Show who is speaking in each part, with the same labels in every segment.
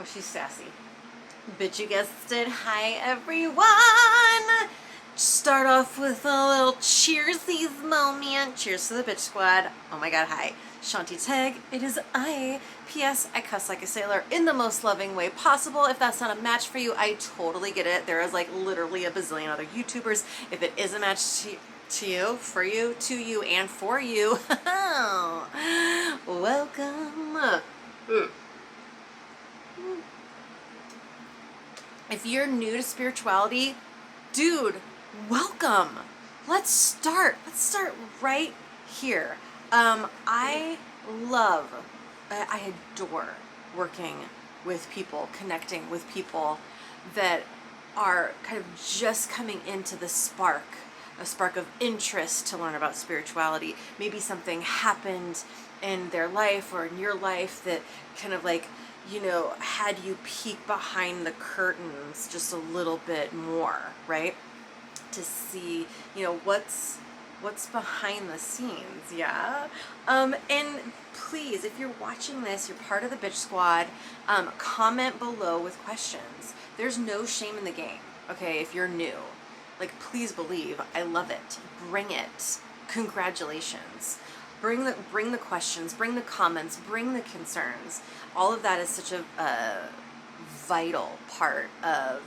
Speaker 1: Oh, she's sassy. But you guessed it. Hi, everyone. Start off with a little cheersies moment. Cheers to the bitch squad. Oh my god, hi. Shanti Tag. It is I. P.S. I cuss like a sailor in the most loving way possible. If that's not a match for you, I totally get it. There is like literally a bazillion other YouTubers. If it is a match to you, for you, to you, and for you, welcome. If you're new to spirituality, dude, welcome. Let's start. Let's start right here. I adore working with people, connecting with people that are kind of just coming into the spark, a spark of interest to learn about spirituality. Maybe something happened in their life or in your life that kind of like, you know, had you peek behind the curtains just a little bit more, right? To see, you know, what's behind the scenes, yeah? And please, if you're watching this, you're part of the bitch squad, comment below with questions. There's no shame in the game, okay, if you're new. Like, please believe, I love it. Bring it. Congratulations. Bring the questions, bring the comments, bring the concerns. All of that is such a vital part of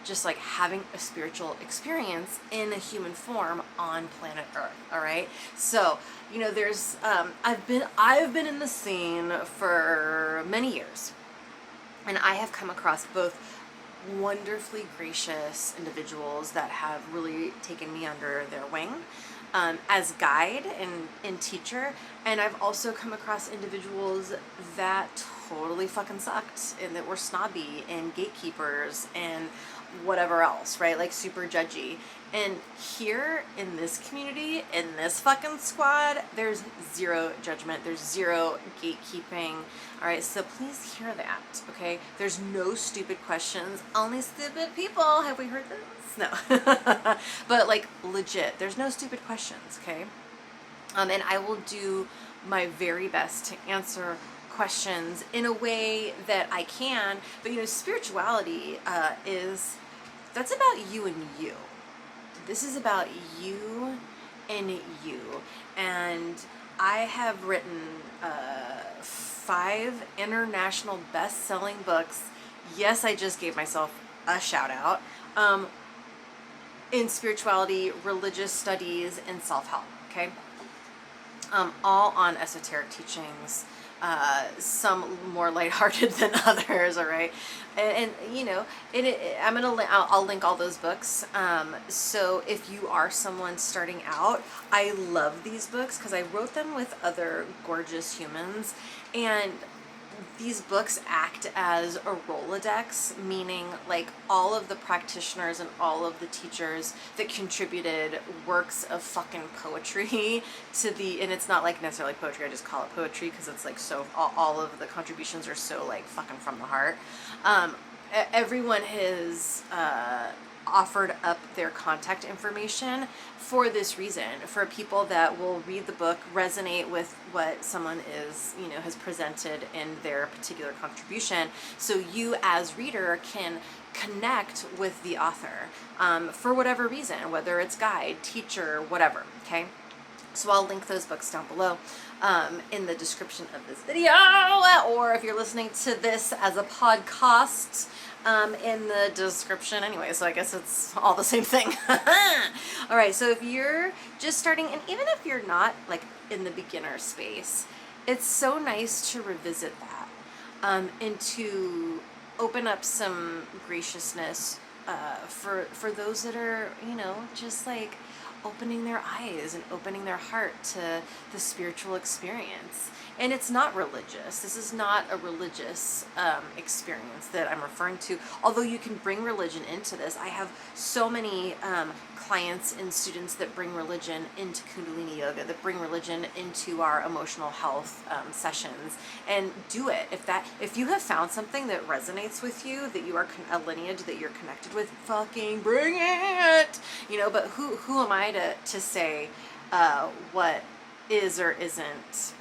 Speaker 1: just like having a spiritual experience in a human form on planet Earth. All right. So, you know, there's I've been in the scene for many years, and I have come across both wonderfully gracious individuals that have really taken me under their wing as guide and teacher, and I've also come across individuals that totally fucking sucked and that were snobby and gatekeepers and whatever else, right? Like super judgy. And here in this community, in this fucking squad, there's zero judgment. There's zero gatekeeping. All right, so please hear that, okay? There's no stupid questions. Only stupid people. Have we heard this? No. But like legit, there's no stupid questions, okay? And I will do my very best to answer questions in a way that I can. But you know, spirituality that's about you and you. This is about you and you. And I have written 5 international best-selling books. Yes, I just gave myself a shout out. In spirituality, religious studies, and self-help, okay? All on esoteric teachings, some more lighthearted than others, all right? And you know, I'll link all those books. So if you are someone starting out, I love these books because I wrote them with other gorgeous humans, and these books act as a Rolodex, meaning like all of the practitioners and all of the teachers that contributed works of fucking poetry to and it's not like necessarily poetry, I just call it poetry because it's like so, all of the contributions are so like fucking from the heart. Everyone has offered up their contact information for this reason, for people that will read the book, resonate with what someone is, you know, has presented in their particular contribution, so you as reader can connect with the author for whatever reason, whether it's guide, teacher, whatever, okay? So I'll link those books down below in the description of this video, or if you're listening to this as a podcast, in the description anyway, so I guess it's all the same thing. All right, so if you're just starting, and even if you're not like in the beginner space, it's so nice to revisit that and to open up some graciousness for those that are, you know, just like opening their eyes and opening their heart to the spiritual experience. And it's not religious. This is not a religious experience that I'm referring to, although you can bring religion into this. I have so many clients and students that bring religion into Kundalini Yoga, that bring religion into our emotional health sessions, and do it. If you have found something that resonates with you, that you are a lineage that you're connected with, fucking bring it. You know, but who am I to say what is or isn't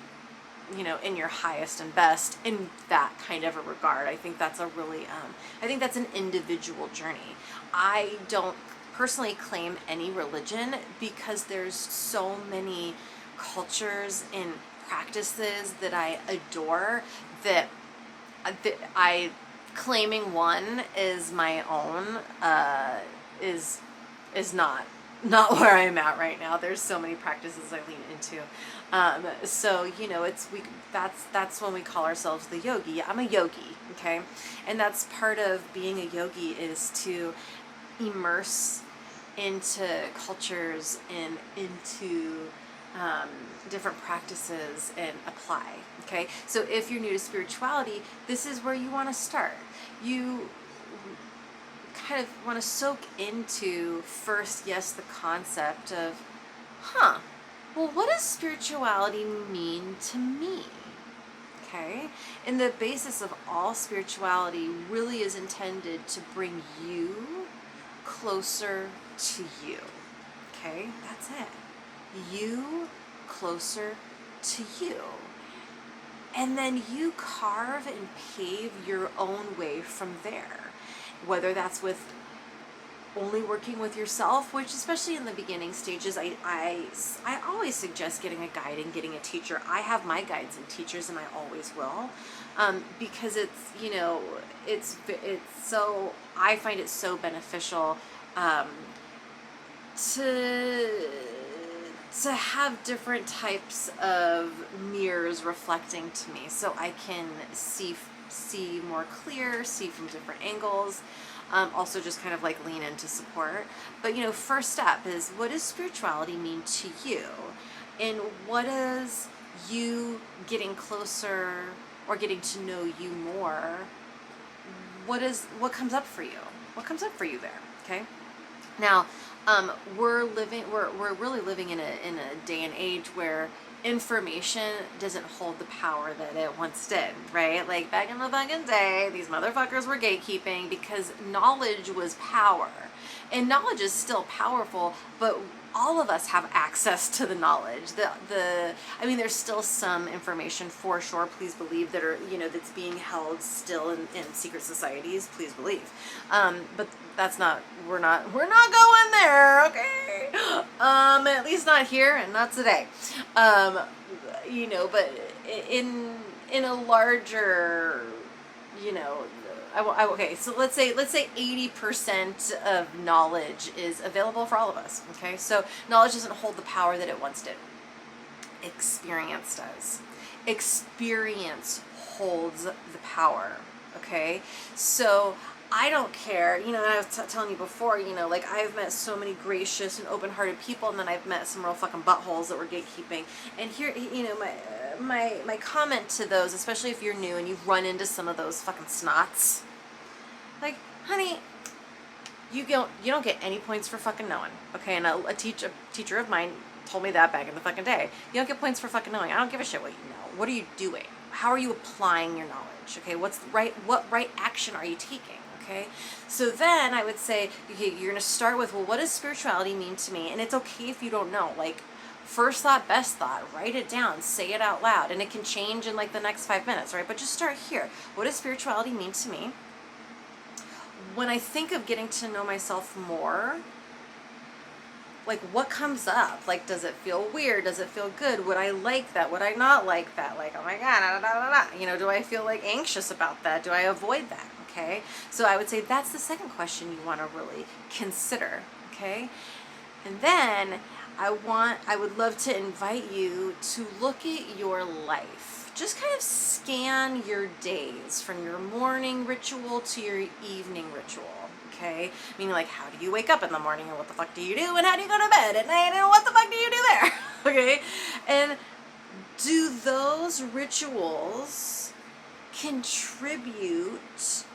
Speaker 1: in your highest and best in that kind of a regard. I think that's a really, I think that's an individual journey. I don't personally claim any religion because there's so many cultures and practices that I adore that I claiming one is my own is not where I'm at right now. There's so many practices I lean into. So that's when we call ourselves the yogi. I'm a yogi, okay? And that's part of being a yogi is to immerse into cultures and into different practices and apply, okay? So if you're new to spirituality, this is where you want to start. You kind of want to soak into first, yes, the concept of, well, what does spirituality mean to me? Okay? And the basis of all spirituality really is intended to bring you closer to you. Okay? That's it. You closer to you. And then you carve and pave your own way from there. Whether that's with only working with yourself, which especially in the beginning stages, I always suggest getting a guide and getting a teacher. I have my guides and teachers, and I always will, because it's so, I find it so beneficial to have different types of mirrors reflecting to me, so I can see more clear, see from different angles. Also just kind of like lean into support. But first step is, what does spirituality mean to you? And what is you getting closer or getting to know you more? What comes up for you? What comes up for you there? Okay. Now, we're really living in a day and age where information doesn't hold the power that it once did, right? Like back in the fucking day, these motherfuckers were gatekeeping because knowledge was power. And knowledge is still powerful, but all of us have access to the knowledge. I mean, there's still some information for sure, please believe, that are, that's being held still in secret societies, please believe. But that's not, we're not going there, okay? At least not here and not today. But in a larger, okay, so let's say 80% of knowledge is available for all of us, okay? So knowledge doesn't hold the power that it once did. Experience does. Experience holds the power, okay? So I don't care, and I was telling you before, like I've met so many gracious and open-hearted people, and then I've met some real fucking buttholes that were gatekeeping. And here, my comment to those, especially if you're new and you've run into some of those fucking snots, like, honey, you don't get any points for fucking knowing, okay? And a teacher of mine told me that back in the fucking day. You don't get points for fucking knowing. I don't give a shit what you know. What are you doing? How are you applying your knowledge? Okay, what right action are you taking? Okay, so then I would say, okay, you're going to start with, well, what does spirituality mean to me? And it's okay if you don't know. Like, first thought, best thought, write it down, say it out loud, and it can change in like the next 5 minutes, right? But just start here. What does spirituality mean to me? When I think of getting to know myself more, like, what comes up? Like, does it feel weird? Does it feel good? Would I like that? Would I not like that? Like, oh my God, da, da, da, da. Do I feel like anxious about that? Do I avoid that? Okay, so I would say that's the second question you want to really consider, okay? And then I would love to invite you to look at your life. Just kind of scan your days from your morning ritual to your evening ritual, okay? Meaning, like, how do you wake up in the morning, and what the fuck do you do, and how do you go to bed at night, and what the fuck do you do there, okay? And do those rituals contribute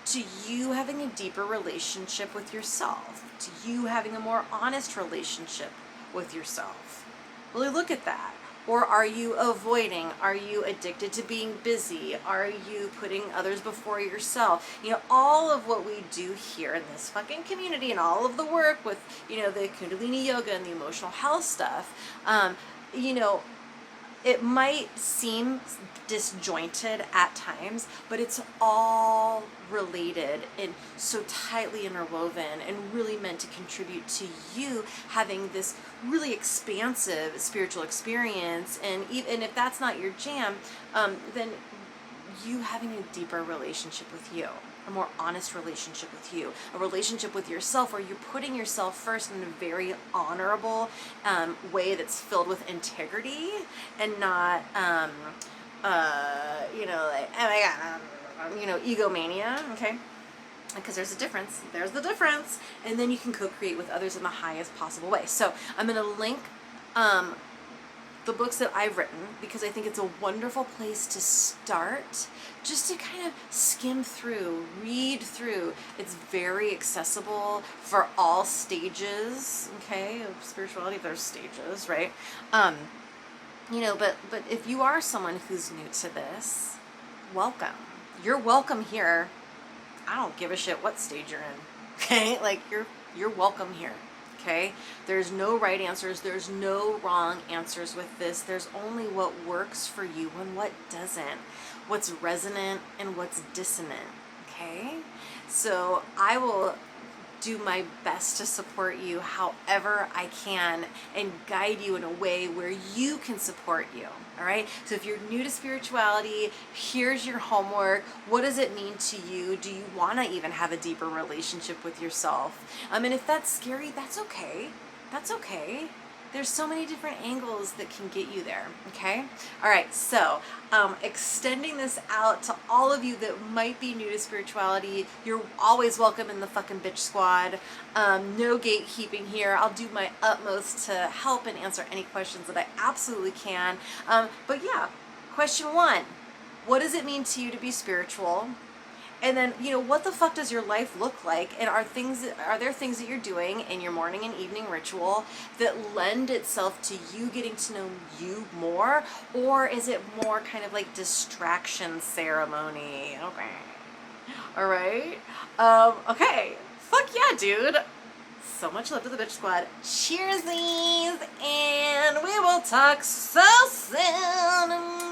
Speaker 1: to you having a deeper relationship with yourself, to you having a more honest relationship with yourself? Really look at that. Or are you avoiding? Are you addicted to being busy? Are you putting others before yourself? All of what we do here in this fucking community, and all of the work with, the Kundalini yoga and the emotional health stuff, it might seem disjointed at times, but it's all related and so tightly interwoven and really meant to contribute to you having this really expansive spiritual experience. And even if that's not your jam, then you having a deeper relationship with you, a more honest relationship with you, a relationship with yourself where you're putting yourself first in a very honorable way that's filled with integrity and not, like, oh my God, egomania, okay? Because there's a difference. There's the difference. And then you can co-create with others in the highest possible way. So I'm going to link the books that I've written because I think it's a wonderful place to start, just to kind of skim through, read through. It's very accessible for all stages, okay, of spirituality. There's stages, right? But if you are someone who's new to this, welcome. You're welcome here. I don't give a shit what stage you're in, okay? Like, you're welcome here. Okay, there's no right answers, there's no wrong answers with this. There's only what works for you and what doesn't, what's resonant and what's dissonant. Okay, so I will do my best to support you however I can and guide you in a way where you can support you. All right, so if you're new to spirituality, here's your homework. What does it mean to you? Do you want to even have a deeper relationship with yourself? And if that's scary, that's okay. That's okay. There's so many different angles that can get you there, okay? All right, so extending this out to all of you that might be new to spirituality. You're always welcome in the fucking bitch squad. No gatekeeping here. I'll do my utmost to help and answer any questions that I absolutely can. But yeah, question 1, what does it mean to you to be spiritual? And then, what the fuck does your life look like? And are there things that you're doing in your morning and evening ritual that lend itself to you getting to know you more? Or is it more kind of like distraction ceremony? Okay. All right. Okay. Fuck yeah, dude. So much love to the bitch squad. Cheersies. And we will talk so soon.